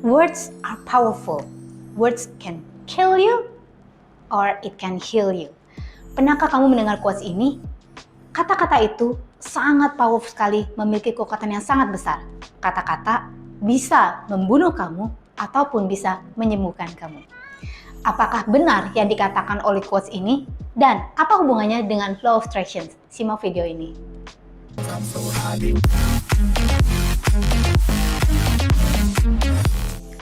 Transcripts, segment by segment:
Words are powerful. Words can kill you or it can heal you. Pernahkah kamu mendengar quotes ini? Kata-kata itu sangat powerful sekali, memiliki kekuatan yang sangat besar. Kata-kata bisa membunuh kamu ataupun bisa menyembuhkan kamu. Apakah benar yang dikatakan oleh quotes ini? Dan apa hubungannya dengan Law of Attraction? Simak video ini.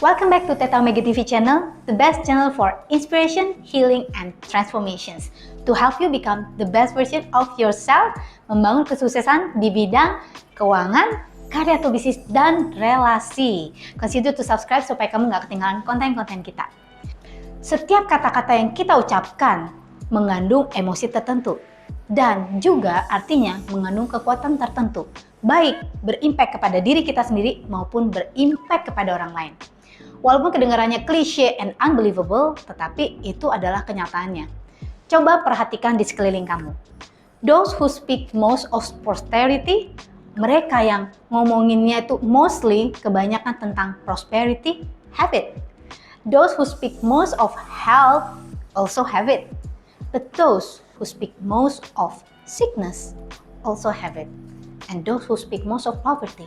Welcome back to Teta Omega TV channel, the best channel for inspiration, healing, and transformations. To help you become the best version of yourself, membangun kesuksesan di bidang keuangan, karya atau bisnis, dan relasi. Consider to subscribe supaya kamu nggak ketinggalan konten-konten kita. Setiap kata-kata yang kita ucapkan mengandung emosi tertentu dan juga artinya mengandung kekuatan tertentu, baik berimpact kepada diri kita sendiri maupun berimpact kepada orang lain. Walaupun kedengarannya klise and unbelievable, tetapi itu adalah kenyataannya. Coba perhatikan di sekeliling kamu. Those who speak most of prosperity, mereka yang ngomonginnya itu mostly kebanyakan tentang prosperity, have it. Those who speak most of health also have it. But those who speak most of sickness also have it. And those who speak most of poverty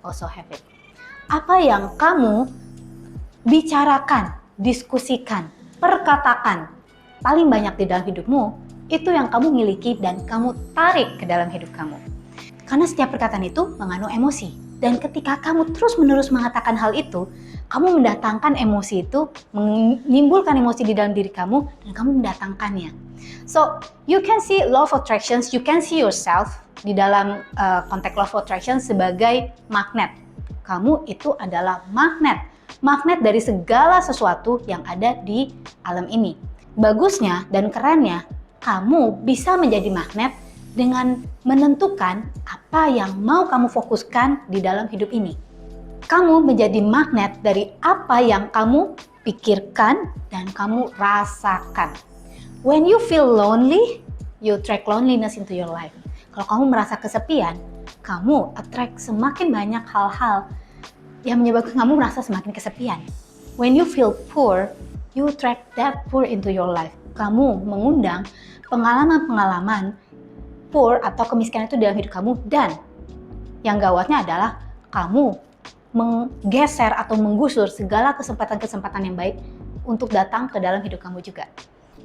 also have it. Apa yang kamu bicarakan, diskusikan, perkatakan paling banyak di dalam hidupmu, itu yang kamu miliki dan kamu tarik ke dalam hidup kamu. Karena setiap perkataan itu mengandung emosi. Dan ketika kamu terus-menerus mengatakan hal itu, kamu mendatangkan emosi itu, menimbulkan emosi di dalam diri kamu, dan kamu mendatangkannya. So, you can see Law of Attraction, you can see yourself di dalam konteks Law of Attraction sebagai magnet. Kamu itu adalah magnet. Magnet dari segala sesuatu yang ada di alam ini. Bagusnya dan kerennya, kamu bisa menjadi magnet dengan menentukan apa yang mau kamu fokuskan di dalam hidup ini. Kamu menjadi magnet dari apa yang kamu pikirkan dan kamu rasakan. When you feel lonely, you attract loneliness into your life. Kalau kamu merasa kesepian, kamu attract semakin banyak hal-hal yang menyebabkan kamu merasa semakin kesepian. When you feel poor, you attract that poor into your life. Kamu mengundang pengalaman-pengalaman poor atau kemiskinan itu dalam hidup kamu, dan yang gawatnya adalah kamu menggeser atau menggusur segala kesempatan-kesempatan yang baik untuk datang ke dalam hidup kamu juga.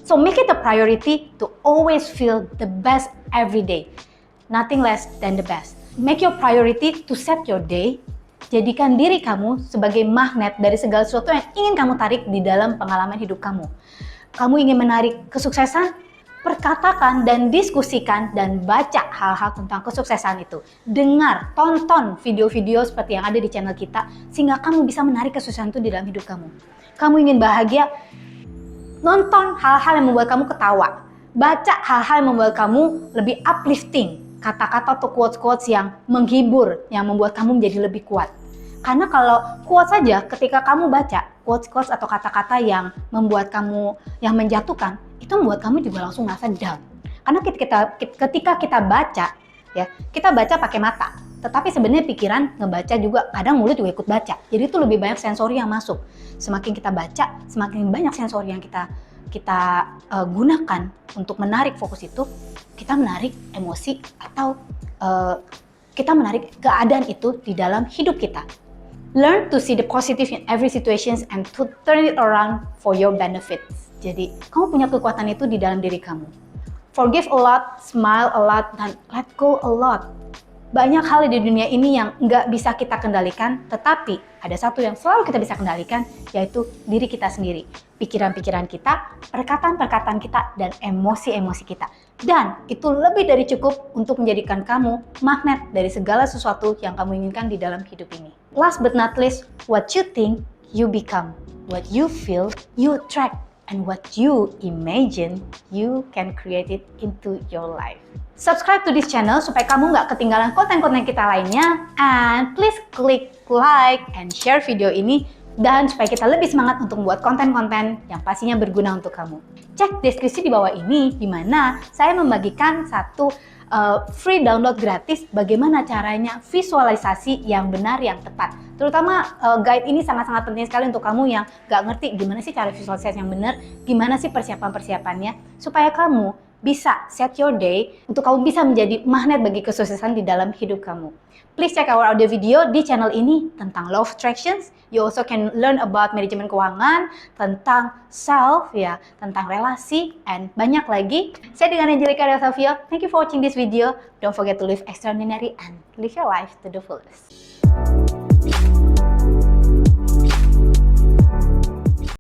So make it a priority to always feel the best every day. Nothing less than the best. Make your priority to set your day. Jadikan diri kamu sebagai magnet dari segala sesuatu yang ingin kamu tarik di dalam pengalaman hidup kamu. Kamu ingin menarik kesuksesan? Perkatakan dan diskusikan dan baca hal-hal tentang kesuksesan itu. Dengar, tonton video-video seperti yang ada di channel kita sehingga kamu bisa menarik kesuksesan itu di dalam hidup kamu. Kamu ingin bahagia? Nonton hal-hal yang membuat kamu ketawa. Baca hal-hal yang membuat kamu lebih uplifting. Kata-kata atau quotes-quotes yang menghibur, yang membuat kamu menjadi lebih kuat. Karena kalau quotes saja, ketika kamu baca quotes-quotes atau kata-kata yang membuat kamu, yang menjatuhkan, itu membuat kamu juga langsung merasa down. Karena ketika kita baca, ya kita baca pakai mata. Tetapi sebenarnya pikiran ngebaca juga, kadang mulut juga ikut baca. Jadi itu lebih banyak sensori yang masuk. Semakin kita baca, semakin banyak sensori yang kita gunakan untuk menarik fokus itu, kita menarik emosi atau kita menarik keadaan itu di dalam hidup kita. Learn to see the positive in every situation and to turn it around for your benefits. Jadi, kamu punya kekuatan itu di dalam diri kamu. Forgive a lot, smile a lot, dan let go a lot. Banyak hal di dunia ini yang nggak bisa kita kendalikan, tetapi ada satu yang selalu kita bisa kendalikan, yaitu diri kita sendiri. Pikiran-pikiran kita, perkataan-perkataan kita, dan emosi-emosi kita. Dan itu lebih dari cukup untuk menjadikan kamu magnet dari segala sesuatu yang kamu inginkan di dalam hidup ini. Last but not least, what you think, you become. What you feel, you attract. And what you imagine, you can create it into your life. Subscribe to this channel supaya kamu nggak ketinggalan konten-konten kita lainnya. And please click like and share video ini. Dan supaya kita lebih semangat untuk membuat konten-konten yang pastinya berguna untuk kamu. Cek deskripsi di bawah ini, di mana saya membagikan satu free download gratis bagaimana caranya visualisasi yang benar, yang tepat. Terutama guide ini sangat-sangat penting sekali untuk kamu yang gak ngerti gimana sih cara visualisasi yang benar, gimana sih persiapan-persiapannya, supaya kamu bisa set your day untuk kamu bisa menjadi magnet bagi kesuksesan di dalam hidup kamu. Please check our audio video di channel ini tentang law of attractions. You also can learn about manajemen keuangan, tentang self, ya, tentang relasi, and banyak lagi. Saya dengan Angelica Del Savio. Thank you for watching this video. Don't forget to live extraordinary and live your life to the fullest.